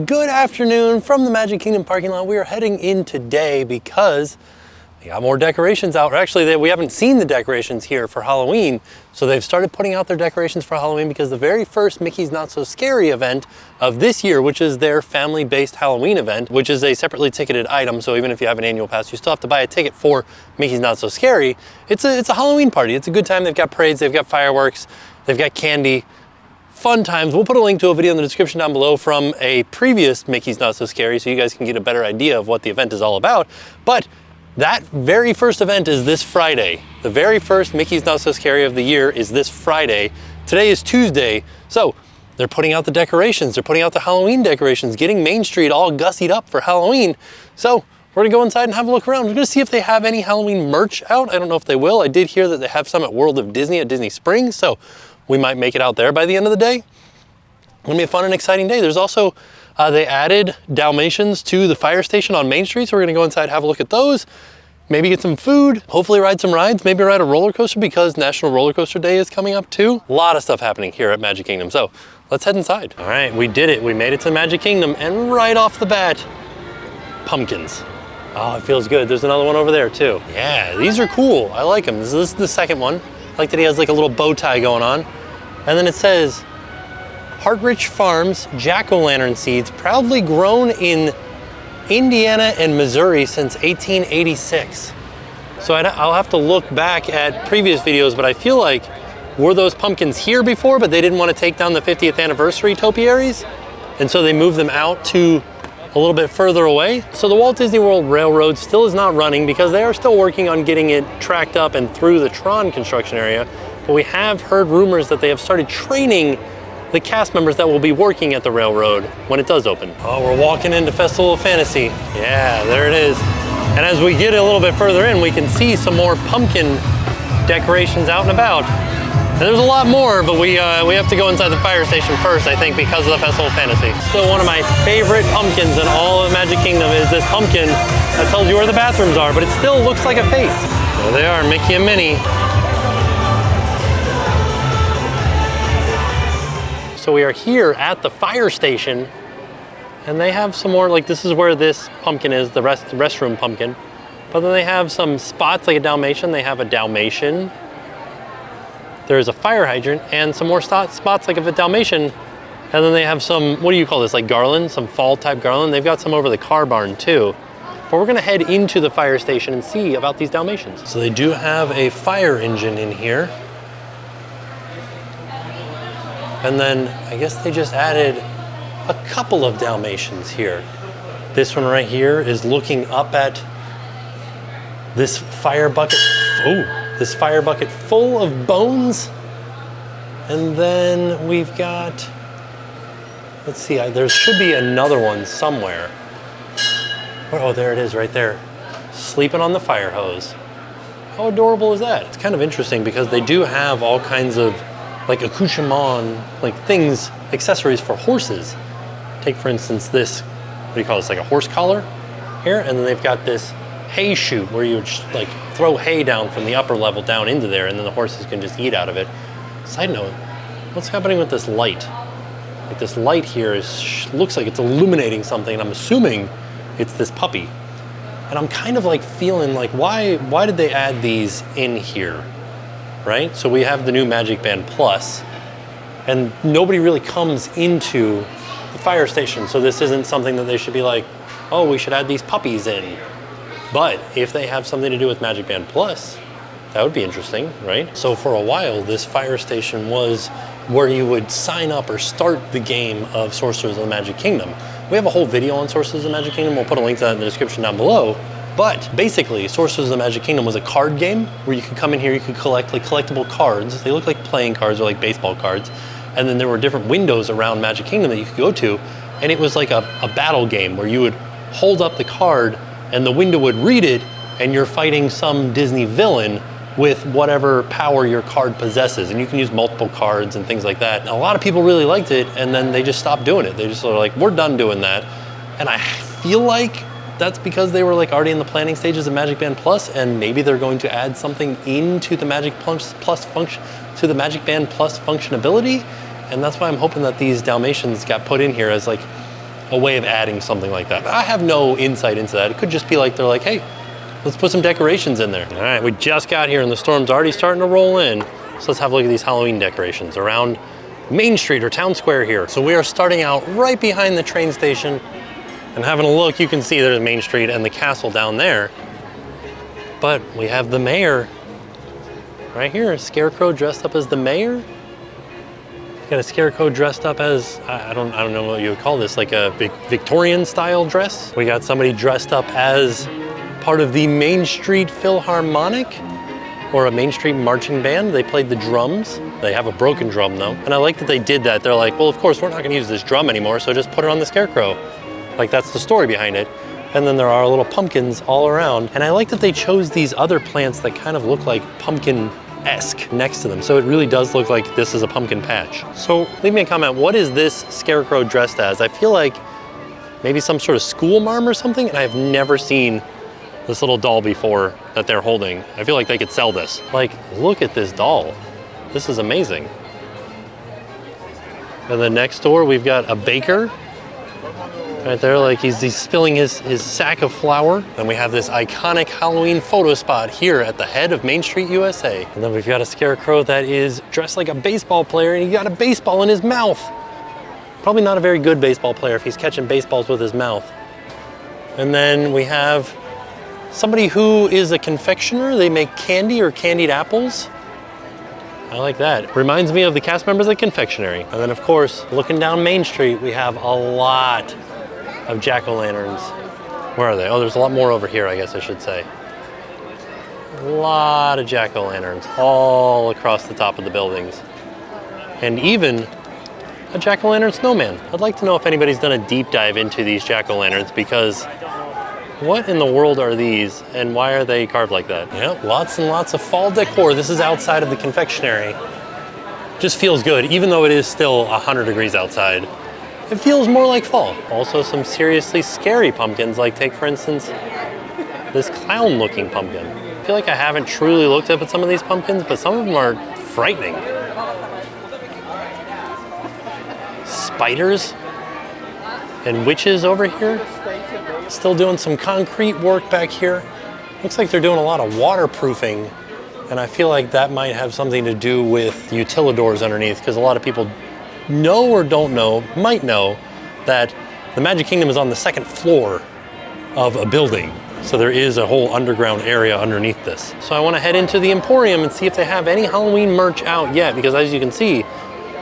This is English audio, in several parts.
Good afternoon from the Magic Kingdom parking lot. We are heading in today because they got more decorations out. Or actually, we haven't seen the decorations here for Halloween. So they've started putting out their decorations for Halloween because the very first Mickey's Not So Scary event of this year, which is their family-based Halloween event, which is a separately ticketed item. So even if you have an annual pass, you still have to buy a ticket for Mickey's Not So Scary. It's a Halloween party. It's a good time. They've got parades, they've got fireworks, they've got candy. Fun times. We'll put a link to a video in the description down below from a previous Mickey's Not So Scary so you guys can get a better idea of what the event is all about. But that very first event is this Friday. The very first Mickey's Not So Scary of the year is this Friday. Today is Tuesday, so they're putting out the decorations. They're putting out the Halloween decorations, getting Main Street all gussied up for Halloween. So we're gonna go inside and have a look around. We're gonna see if they have any Halloween merch out. I don't know if they will. I did hear that they have some at World of Disney at Disney Springs, so we might make it out there by the end of the day. It's gonna be a fun and exciting day. There's also, they added Dalmatians to the fire station on Main Street, so we're gonna go inside, have a look at those, maybe get some food, hopefully ride some rides, maybe ride a roller coaster because National Roller Coaster Day is coming up too. A lot of stuff happening here at Magic Kingdom, so let's head inside. All right, we did it. We made it to Magic Kingdom, and right off the bat, pumpkins. Oh, it feels good. There's another one over there too. Yeah, these are cool. I like them. This is the second one. I like that he has like a little bow tie going on. And then it says, Hartrich Farms jack-o'-lantern seeds proudly grown in Indiana and Missouri since 1886. So I'll have to look back at previous videos, but I feel like, were those pumpkins here before, but they didn't want to take down the 50th anniversary topiaries? And so they moved them out to a little bit further away. So the Walt Disney World Railroad still is not running because they are still working on getting it tracked up and through the Tron construction area. But we have heard rumors that they have started training the cast members that will be working at the railroad when it does open. Oh, we're walking into Festival of Fantasy. Yeah, there it is. And as we get a little bit further in, we can see some more pumpkin decorations out and about. And there's a lot more, but we have to go inside the fire station first, I think, because of the Festival of Fantasy. Still one of my favorite pumpkins in all of Magic Kingdom is this pumpkin that tells you where the bathrooms are, but it still looks like a face. There they are, Mickey and Minnie. So we are here at the fire station, and they have some more, like this is where this pumpkin is, the restroom pumpkin. But then they have some spots like a Dalmatian. They have a Dalmatian. There's a fire hydrant and some more spots like a Dalmatian. And then they have some, what do you call this, like garland, some fall type garland. They've got some over the car barn too. But we're gonna head into the fire station and see about these Dalmatians. So they do have a fire engine in here. And then I guess they just added a couple of Dalmatians here. This one right here is looking up at this fire bucket. Oh, this fire bucket full of bones. And then we've got, let's see, there should be another one somewhere. Oh, there it is right there. Sleeping on the fire hose. How adorable is that? It's kind of interesting because they do have all kinds of like accoutrement, like things, accessories for horses. Take for instance this, what do you call this, like a horse collar here, and then they've got this hay chute where you would like throw hay down from the upper level down into there, and then the horses can just eat out of it. Side note, what's happening with this light? Like this light here looks like it's illuminating something, and I'm assuming it's this puppy. And I'm kind of like feeling like, why did they add these in here? Right? So we have the new Magic Band Plus, and nobody really comes into the fire station. So this isn't something that they should be like, oh, we should add these puppies in. But if they have something to do with Magic Band Plus, that would be interesting, right? So for a while, this fire station was where you would sign up or start the game of Sorcerers of the Magic Kingdom. We have a whole video on Sorcerers of the Magic Kingdom. We'll put a link to that in the description down below. But basically, Sorcerers of the Magic Kingdom was a card game where you could come in here, you could collect like collectible cards. They look like playing cards or like baseball cards. And then there were different windows around Magic Kingdom that you could go to. And it was like a battle game where you would hold up the card and the window would read it, and you're fighting some Disney villain with whatever power your card possesses. And you can use multiple cards and things like that. And a lot of people really liked it, and then they just stopped doing it. They just were like, we're done doing that. And I feel like that's because they were like already in the planning stages of Magic Band Plus, and maybe they're going to add something into the Magic Plus function, to the Magic Band Plus functionality. And that's why I'm hoping that these Dalmatians got put in here as like a way of adding something like that. I have no insight into that. It could just be like, they're like, hey, let's put some decorations in there. All right, we just got here and the storm's already starting to roll in. So let's have a look at these Halloween decorations around Main Street or Town Square here. So we are starting out right behind the train station and having a look. You can see there's Main Street and the castle down there. But we have the mayor right here, a scarecrow dressed up as the mayor. Got a scarecrow dressed up as, I don't know what you would call this, like a Victorian style dress. We got somebody dressed up as part of the Main Street Philharmonic or a Main Street marching band. They played the drums. They have a broken drum though. And I like that they did that. They're like, well, of course, we're not gonna use this drum anymore, so just put it on the scarecrow. Like that's the story behind it. And then there are little pumpkins all around. And I like that they chose these other plants that kind of look like pumpkin-esque next to them. So it really does look like this is a pumpkin patch. So leave me a comment, what is this scarecrow dressed as? I feel like maybe some sort of school marm or something, and I've never seen this little doll before that they're holding. I feel like they could sell this. Like, look at this doll. This is amazing. And then next door, we've got a baker right there, like he's spilling his sack of flour. Then we have this iconic Halloween photo spot here at the head of Main Street, USA. And then we've got a scarecrow that is dressed like a baseball player and he got a baseball in his mouth. Probably not a very good baseball player if he's catching baseballs with his mouth. And then we have somebody who is a confectioner. They make candy or candied apples. I like that. Reminds me of the cast members at Confectionery. And then of course, looking down Main Street, we have a lot of jack-o'-lanterns. Where are they? Oh, there's a lot more over here, I guess I should say. A lot of jack-o'-lanterns all across the top of the buildings. And even a jack-o'-lantern snowman. I'd like to know if anybody's done a deep dive into these jack-o'-lanterns, because what in the world are these and why are they carved like that? Yeah, lots and lots of fall decor. This is outside of the confectionery. Just feels good, even though it is still 100 degrees outside. It feels more like fall. Also some seriously scary pumpkins, like take for instance, this clown looking pumpkin. I feel like I haven't truly looked up at some of these pumpkins, but some of them are frightening. Spiders and witches over here. Still doing some concrete work back here. Looks like they're doing a lot of waterproofing, and I feel like that might have something to do with utilidors underneath, because a lot of people know or don't know, might know, that the Magic Kingdom is on the second floor of a building. So there is a whole underground area underneath this. So I want to head into the Emporium and see if they have any Halloween merch out yet, because as you can see,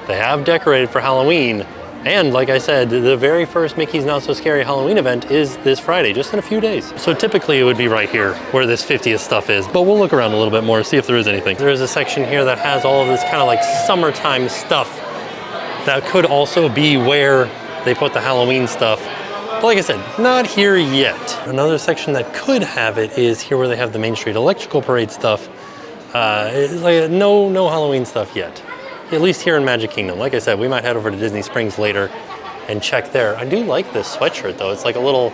they have decorated for Halloween. And like I said, the very first Mickey's Not So Scary Halloween event is this Friday, just in a few days. So typically it would be right here where this 50th stuff is, but we'll look around a little bit more, see if there is anything. There is a section here that has all of this kind of like summertime stuff. That could also be where they put the Halloween stuff. But like I said, not here yet. Another section that could have it is here where they have the Main Street Electrical Parade stuff. It's like no Halloween stuff yet. At least here in Magic Kingdom. Like I said, we might head over to Disney Springs later and check there. I do like this sweatshirt though. It's like a little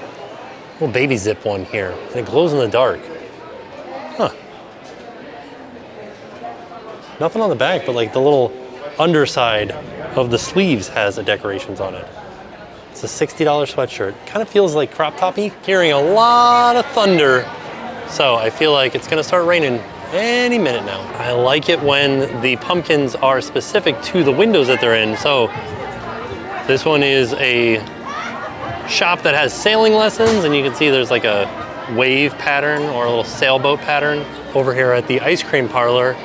baby zip one here, and it glows in the dark. Huh. Nothing on the back, but like the little underside of the sleeves has decorations on it. It's a $60 sweatshirt. Kind of feels like crop toppy. Hearing a lot of thunder, so I feel like it's gonna start raining any minute now. I like it when the pumpkins are specific to the windows that they're in. So this one is a shop that has sailing lessons, and you can see there's like a wave pattern or a little sailboat pattern. Over here at the ice cream parlor,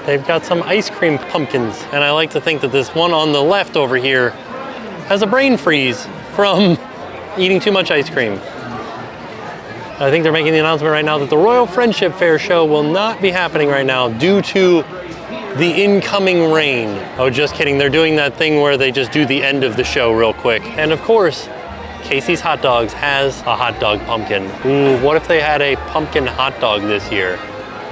they've got some ice cream pumpkins. And I like to think that this one on the left over here has a brain freeze from eating too much ice cream. I think they're making the announcement right now that the Royal Friendship Fair show will not be happening right now due to the incoming rain. Oh, just kidding. They're doing that thing where they just do the end of the show real quick. And of course, Casey's Hot Dogs has a hot dog pumpkin. Ooh, what if they had a pumpkin hot dog this year?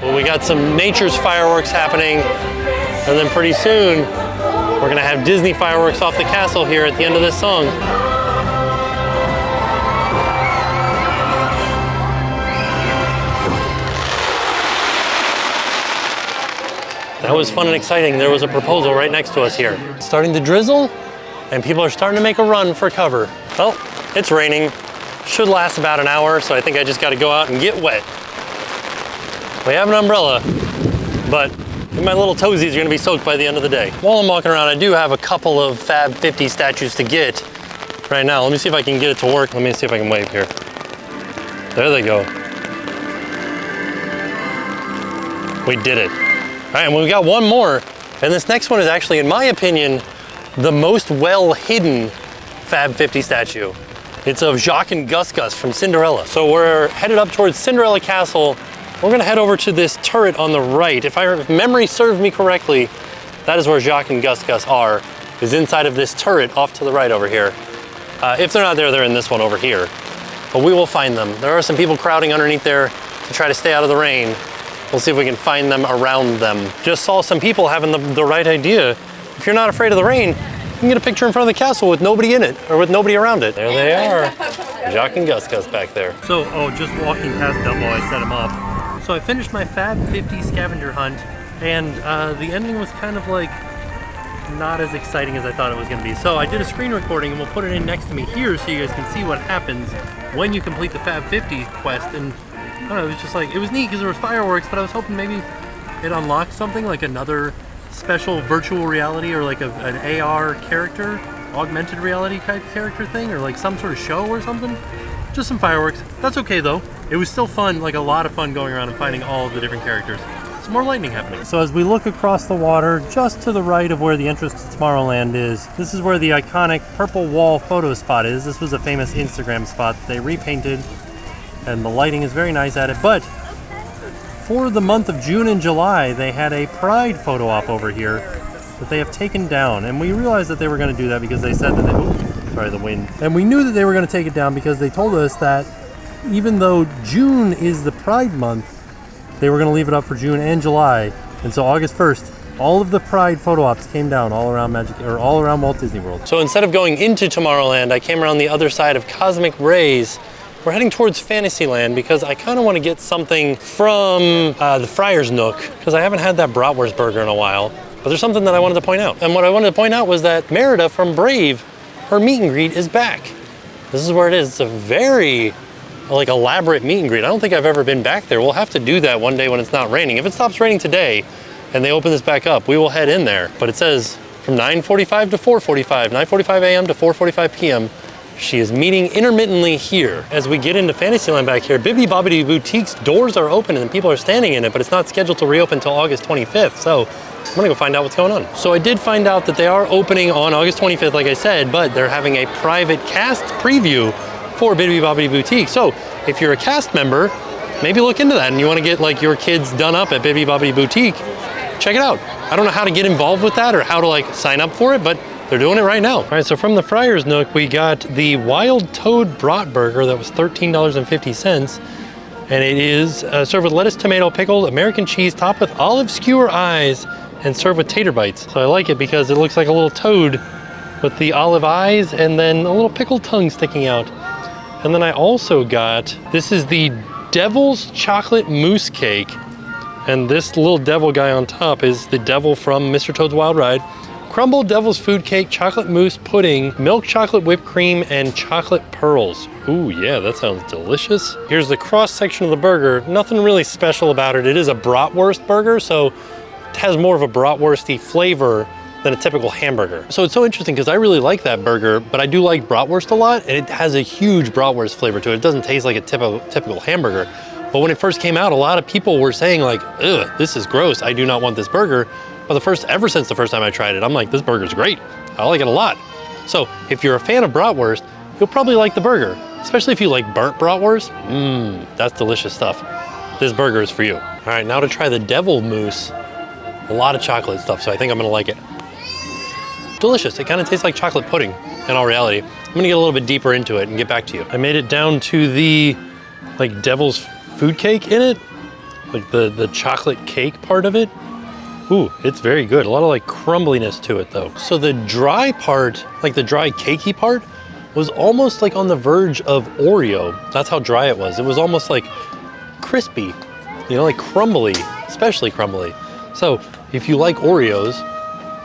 Well, we got some nature's fireworks happening, and then pretty soon, we're gonna have Disney fireworks off the castle here at the end of this song. That was fun and exciting. There was a proposal right next to us here. It's starting to drizzle, and people are starting to make a run for cover. Well, it's raining. Should last about an hour, so I think I just gotta go out and get wet. We have an umbrella, but my little toesies are gonna be soaked by the end of the day. While I'm walking around, I do have a couple of Fab 50 statues to get right now. Let me see if I can get it to work. Let me see if I can wave here. There they go. We did it. All right, and we got one more, and this next one is actually, in my opinion, the most well-hidden Fab 50 statue. It's of Jacques and Gus Gus from Cinderella. So we're headed up towards Cinderella Castle. We're gonna head over to this turret on the right. If memory serves me correctly, that is where Jacques and Gus Gus are, is inside of this turret off to the right over here. If they're not there, they're in this one over here. But we will find them. There are some people crowding underneath there to try to stay out of the rain. We'll see if we can find them around them. Just saw some people having the right idea. If you're not afraid of the rain, you can get a picture in front of the castle with nobody in it, or with nobody around it. There they are. Jacques and Gus Gus back there. So, just walking past them while I set them up. So I finished my Fab 50 scavenger hunt, and the ending was kind of like not as exciting as I thought it was gonna be. So I did a screen recording, and we'll put it in next to me here so you guys can see what happens when you complete the Fab 50 quest. And I don't know, it was just like, it was neat because there was fireworks, but I was hoping maybe it unlocked something like another special virtual reality, or like an AR character, augmented reality type character thing, or like some sort of show or something. Just some fireworks. That's okay though. It was still fun, like a lot of fun going around and finding all of the different characters. Some more lightning happening. So as we look across the water, just to the right of where the entrance to Tomorrowland is, this is where the iconic purple wall photo spot is. This was a famous Instagram spot that they repainted, and the lighting is very nice at it. But for the month of June and July, they had a Pride photo op over here that they have taken down. And we realized that they were going to do that because they said that the wind. And we knew that they were going to take it down because they told us that even though June is the Pride month, they were going to leave it up for June and July. And so August 1st, all of the Pride photo ops came down all around all around Walt Disney World. So instead of going into Tomorrowland, I came around the other side of Cosmic Rays. We're heading towards Fantasyland because I kind of want to get something from the Friar's Nook, because I haven't had that bratwurst burger in a while. But there's something that I wanted to point out. And what I wanted to point out was that Merida from Brave, her meet and greet is back. This is where it is. It's a very elaborate meet and greet. I don't think I've ever been back there. We'll have to do that one day when it's not raining. If it stops raining today and they open this back up, we will head in there. But it says from 9:45 to 4:45, 9:45 a.m. to 4:45 p.m. She is meeting intermittently here. As we get into Fantasyland back here, Bibbidi Bobbidi Boutique's doors are open and people are standing in it, but it's not scheduled to reopen until August 25th. So I'm gonna go find out what's going on. So I did find out that they are opening on August 25th, like I said, but they're having a private cast preview for Bibbidi Bobbidi Boutique. So if you're a cast member, maybe look into that and you wanna get like your kids done up at Bibbidi Bobbidi Boutique, check it out. I don't know how to get involved with that or how to sign up for it, but they're doing it right now. All right, so from the Friar's Nook, we got the Wild Toad Brat Burger that was $13.50. And it is served with lettuce, tomato, pickle, American cheese, topped with olive skewer eyes, and served with tater bites. So I like it because it looks like a little toad with the olive eyes and then a little pickled tongue sticking out. And then I also got, this is the Devil's Chocolate Mousse Cake. And this little devil guy on top is the devil from Mr. Toad's Wild Ride. Crumbled devil's food cake, chocolate mousse pudding, milk chocolate whipped cream, and chocolate pearls. Ooh, yeah, that sounds delicious. Here's the cross section of the burger. Nothing really special about it. It is a bratwurst burger, so it has more of a bratwursty flavor than a typical hamburger. So it's so interesting because I really like that burger, but I do like bratwurst a lot, and it has a huge bratwurst flavor to it. It doesn't taste like a typical hamburger. But when it first came out, a lot of people were saying like, ugh, this is gross. I do not want this burger. But ever since the first time I tried it, I'm like, this burger's great. I like it a lot. So if you're a fan of bratwurst, you'll probably like the burger, especially if you like burnt bratwurst. That's delicious stuff. This burger is for you. All right, now to try the devil mousse. A lot of chocolate stuff, so I think I'm gonna like it. Delicious, it kind of tastes like chocolate pudding in all reality. I'm gonna get a little bit deeper into it and get back to you. I made it down to the devil's food cake in it, like the chocolate cake part of it. Ooh, it's very good. A lot of crumbliness to it though. So the dry part, the dry cakey part, was almost on the verge of Oreo. That's how dry it was. It was almost crispy, crumbly, especially crumbly. So if you like Oreos,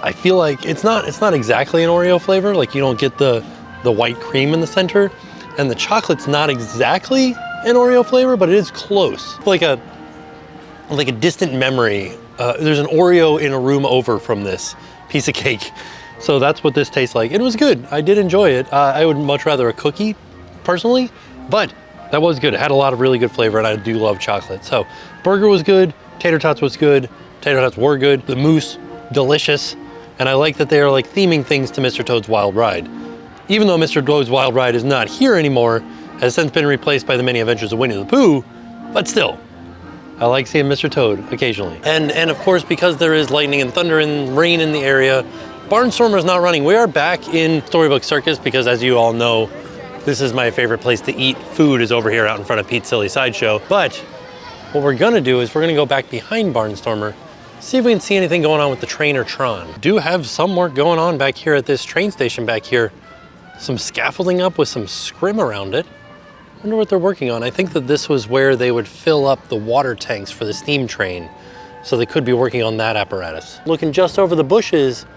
I feel like it's not exactly an Oreo flavor. You don't get the the white cream in the center, and the chocolate's not exactly an Oreo flavor, but it is close. Like a distant memory. There's an Oreo in a room over from this piece of cake. So that's what this tastes like. It was good. I did enjoy it. I would much rather a cookie, personally, but that was good. It had a lot of really good flavor, and I do love chocolate. So burger was good, tater tots was good, tater tots were good, the mousse, delicious, and I like that they are like theming things to Mr. Toad's Wild Ride. Even though Mr. Toad's Wild Ride is not here anymore, has since been replaced by the Many Adventures of Winnie the Pooh, but still, I like seeing Mr. Toad occasionally. And of course, because there is lightning and thunder and rain in the area, Barnstormer is not running. We are back in Storybook Circus because, as you all know, this is my favorite place to eat food, is over here out in front of Pete's Silly Sideshow. But what we're gonna do is we're gonna go back behind Barnstormer, see if we can see anything going on with the train or Tron. Do have some work going on back here at this train station back here. Some scaffolding up with some scrim around it. I wonder what they're working on. I think that this was where they would fill up the water tanks for the steam train. So they could be working on that apparatus. Looking just over the bushes,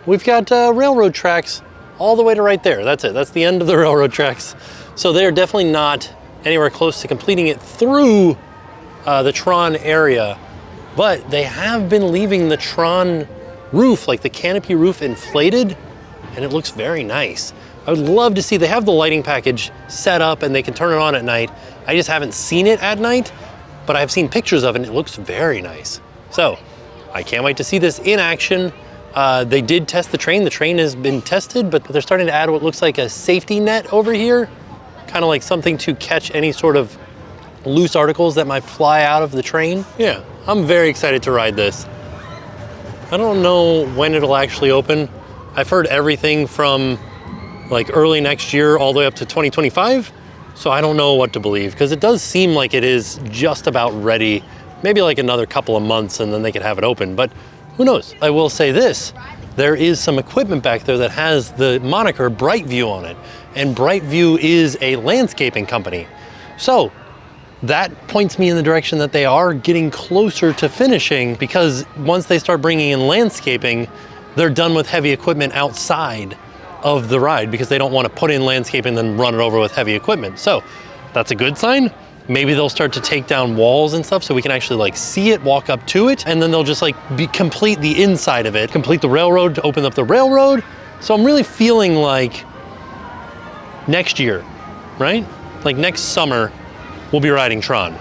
we've got railroad tracks all the way to right there. That's it, that's the end of the railroad tracks. So they're definitely not anywhere close to completing it through the Tron area, but they have been leaving the Tron roof, like the canopy roof, inflated, and it looks very nice. I would love to see, they have the lighting package set up and they can turn it on at night. I just haven't seen it at night, but I've seen pictures of it and it looks very nice. So I can't wait to see this in action. They did test the train. The train has been tested, but they're starting to add what looks like a safety net over here, kind of like something to catch any sort of loose articles that might fly out of the train. Yeah, I'm very excited to ride this. I don't know when it'll actually open. I've heard everything from like early next year all the way up to 2025. So I don't know what to believe, because it does seem like it is just about ready, maybe like another couple of months and then they could have it open, but who knows? I will say this, there is some equipment back there that has the moniker Brightview on it, and Brightview is a landscaping company. So that points me in the direction that they are getting closer to finishing, because once they start bringing in landscaping, they're done with heavy equipment outside of the ride, because they don't want to put in landscaping and then run it over with heavy equipment. So that's a good sign. Maybe they'll start to take down walls and stuff so we can actually like see it, walk up to it, and then they'll just like complete the inside of it, complete the railroad to open up the railroad. So I'm really feeling like next year, right? Like next summer, we'll be riding Tron.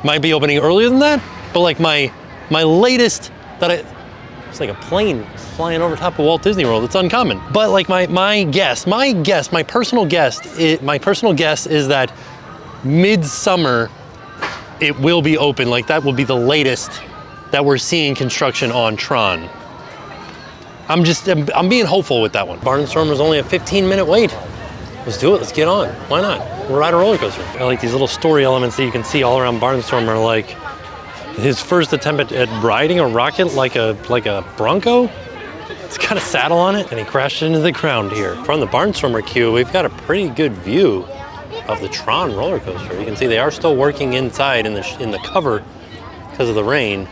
Might be opening earlier than that, but like my latest that it's like a plane flying over top of Walt Disney World. It's uncommon. But like my personal guess is that mid-summer it will be open. Like that will be the latest that we're seeing construction on Tron. I'm being hopeful with that one. Barnstormer's only a 15-minute wait. Let's do it, let's get on. Why not? We'll ride a roller coaster. I like these little story elements that you can see all around Barnstormer, like his first attempt at riding a rocket like a Bronco. It's got a saddle on it, and he crashed into the ground here. From the Barnstormer queue, we've got a pretty good view of the Tron roller coaster. You can see they are still working inside in the cover because of the rain,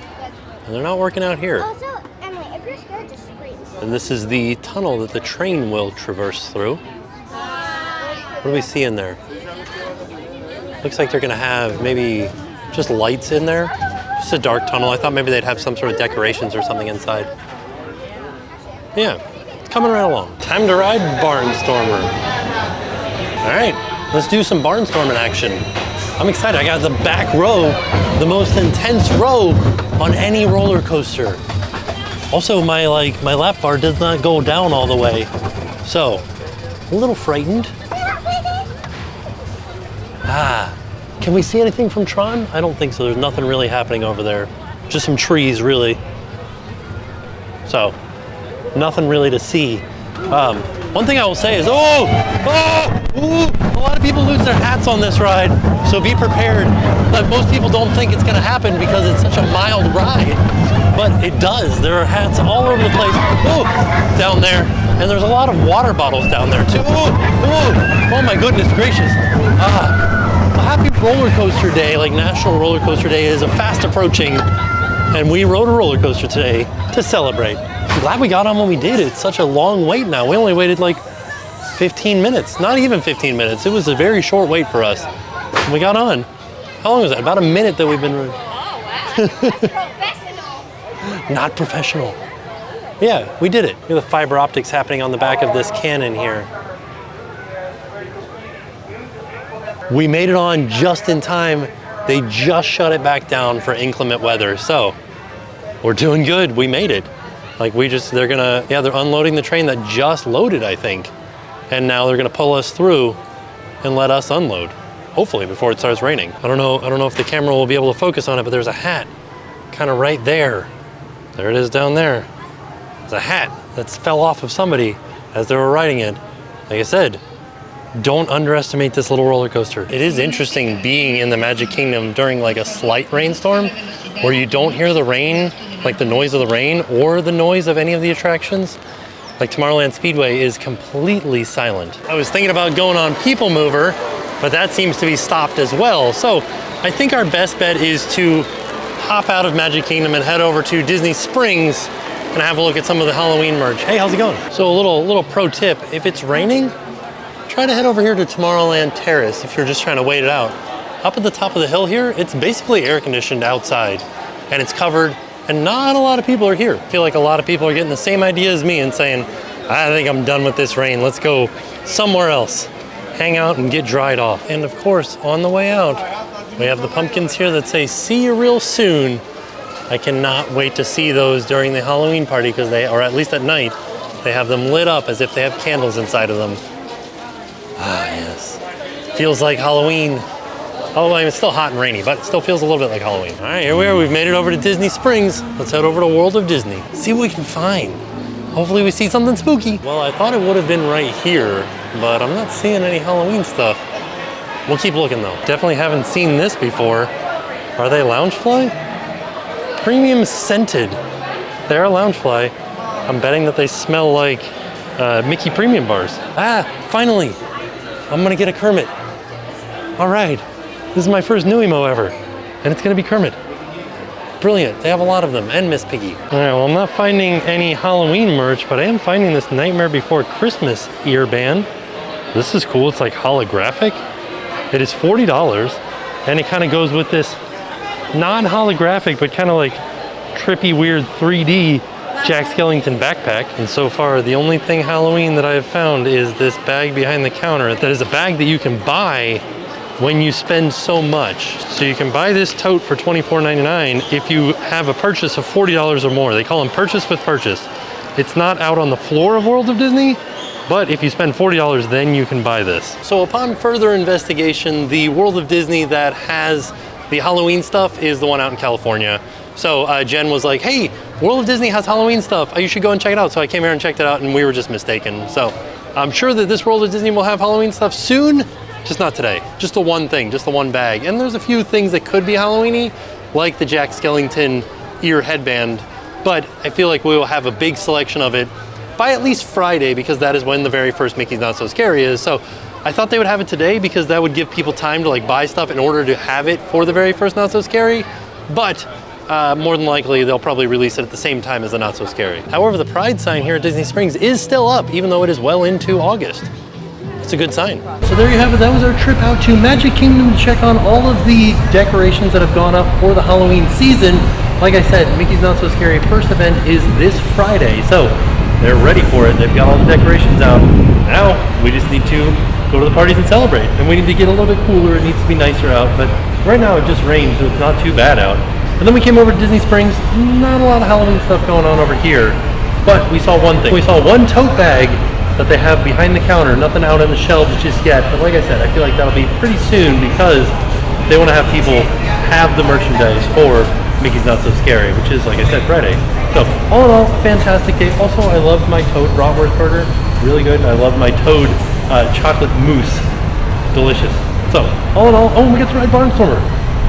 and they're not working out here. Also, Emily, if you're scared, just scream. And this is the tunnel that the train will traverse through. What do we see in there? Looks like they're gonna have maybe just lights in there. Just a dark tunnel. I thought maybe they'd have some sort of decorations or something inside. Yeah, it's coming right along. Time to ride Barnstormer. All right, let's do some Barnstorming action. I'm excited. I got the back row, the most intense row on any roller coaster. Also, my lap bar does not go down all the way, so a little frightened. Can we see anything from Tron? I don't think so. There's nothing really happening over there. Just some trees, really. So, nothing really to see. One thing I will say is, a lot of people lose their hats on this ride, so be prepared. But most people don't think it's gonna happen because it's such a mild ride, but it does. There are hats all over the place. Down there, and there's a lot of water bottles down there too. Oh my goodness gracious. Happy Roller Coaster Day, like National Roller Coaster Day, is fast approaching, and we rode a roller coaster today to celebrate. I'm glad we got on when we did. It's such a long wait now. We only waited like 15 minutes, not even 15 minutes. It was a very short wait for us. And we got on. How long was that? About a minute that we've been. Oh, wow. That's professional. Not professional. Yeah, we did it. Look at the fiber optics happening on the back of this Canon here. We made it on just in time. They just shut it back down for inclement weather. So we're doing good. We made it. Like they're unloading the train that just loaded, I think. And now they're gonna pull us through and let us unload. Hopefully before it starts raining. I don't know if the camera will be able to focus on it, but there's a hat kind of right there. There it is down there. There's a hat that fell off of somebody as they were riding it. Like I said, don't underestimate this little roller coaster. It is interesting being in the Magic Kingdom during like a slight rainstorm where you don't hear the rain, like the noise of the rain or the noise of any of the attractions. Like Tomorrowland Speedway is completely silent. I was thinking about going on People Mover, but that seems to be stopped as well. So I think our best bet is to hop out of Magic Kingdom and head over to Disney Springs and have a look at some of the Halloween merch. Hey, how's it going? So a little pro tip, if it's raining, try to head over here to Tomorrowland Terrace if you're just trying to wait it out. Up at the top of the hill here, it's basically air conditioned outside and it's covered and not a lot of people are here. I feel like a lot of people are getting the same idea as me and saying, I think I'm done with this rain. Let's go somewhere else. Hang out and get dried off. And of course, on the way out, we have the pumpkins here that say, see you real soon. I cannot wait to see those during the Halloween party because or at least at night, they have them lit up as if they have candles inside of them. Ah, yes. Feels like Halloween. Oh, I mean, it's still hot and rainy, but it still feels a little bit like Halloween. All right, here we are. We've made it over to Disney Springs. Let's head over to World of Disney. See what we can find. Hopefully we see something spooky. Well, I thought it would have been right here, but I'm not seeing any Halloween stuff. We'll keep looking though. Definitely haven't seen this before. Are they Loungefly? Premium scented. They're a Loungefly. I'm betting that they smell like Mickey Premium bars. Ah, finally. I'm gonna get a Kermit. All right, this is my first new emo ever, and it's gonna be Kermit. Brilliant, they have a lot of them, and Miss Piggy. All right, well, I'm not finding any Halloween merch, but I am finding this Nightmare Before Christmas earband. This is cool, it's like holographic. It is $40, and it kind of goes with this non-holographic, but kind of like trippy, weird 3D Jack Skellington backpack. And so far, the only thing Halloween that I have found is this bag behind the counter. That is a bag that you can buy when you spend so much. So you can buy this tote for $24.99 if you have a purchase of $40 or more. They call them purchase with purchase. It's not out on the floor of World of Disney, but if you spend $40, then you can buy this. So upon further investigation, the World of Disney that has the Halloween stuff is the one out in California. So Jen was like, hey, World of Disney has Halloween stuff. You should go and check it out. So I came here and checked it out and we were just mistaken. So I'm sure that this World of Disney will have Halloween stuff soon, just not today. Just the one thing, just the one bag. And there's a few things that could be Halloween-y, like the Jack Skellington ear headband. But I feel like we will have a big selection of it by at least Friday, because that is when the very first Mickey's Not So Scary is. So I thought they would have it today because that would give people time to like buy stuff in order to have it for the very first Not So Scary. But more than likely, they'll probably release it at the same time as the Not So Scary. However, the Pride sign here at Disney Springs is still up, even though it is well into August. It's a good sign. So there you have it. That was our trip out to Magic Kingdom to check on all of the decorations that have gone up for the Halloween season. Like I said, Mickey's Not So Scary first event is this Friday. So they're ready for it. They've got all the decorations out. Now we just need to go to the parties and celebrate. And we need to get a little bit cooler. It needs to be nicer out. But right now it just rained, so it's not too bad out. And then we came over to Disney Springs. Not a lot of Halloween stuff going on over here. But we saw one thing. We saw one tote bag that they have behind the counter. Nothing out on the shelves just yet. But like I said, I feel like that'll be pretty soon because they want to have people have the merchandise for Mickey's Not So Scary, which is, like I said, Friday. So all in all, a fantastic day. Also, I loved my Toad bratwurst burger. Really good. I love my Toad chocolate mousse. Delicious. So all in all, oh, we get to ride Barnstormer.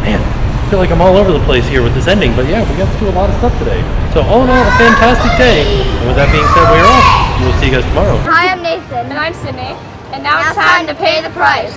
Man, I feel like I'm all over the place here with this ending, but yeah, we got to do a lot of stuff today. So all in all, a fantastic day. And with that being said, we are off. We'll see you guys tomorrow. I am Nathan. And I'm Sydney. And now it's time to pay the price.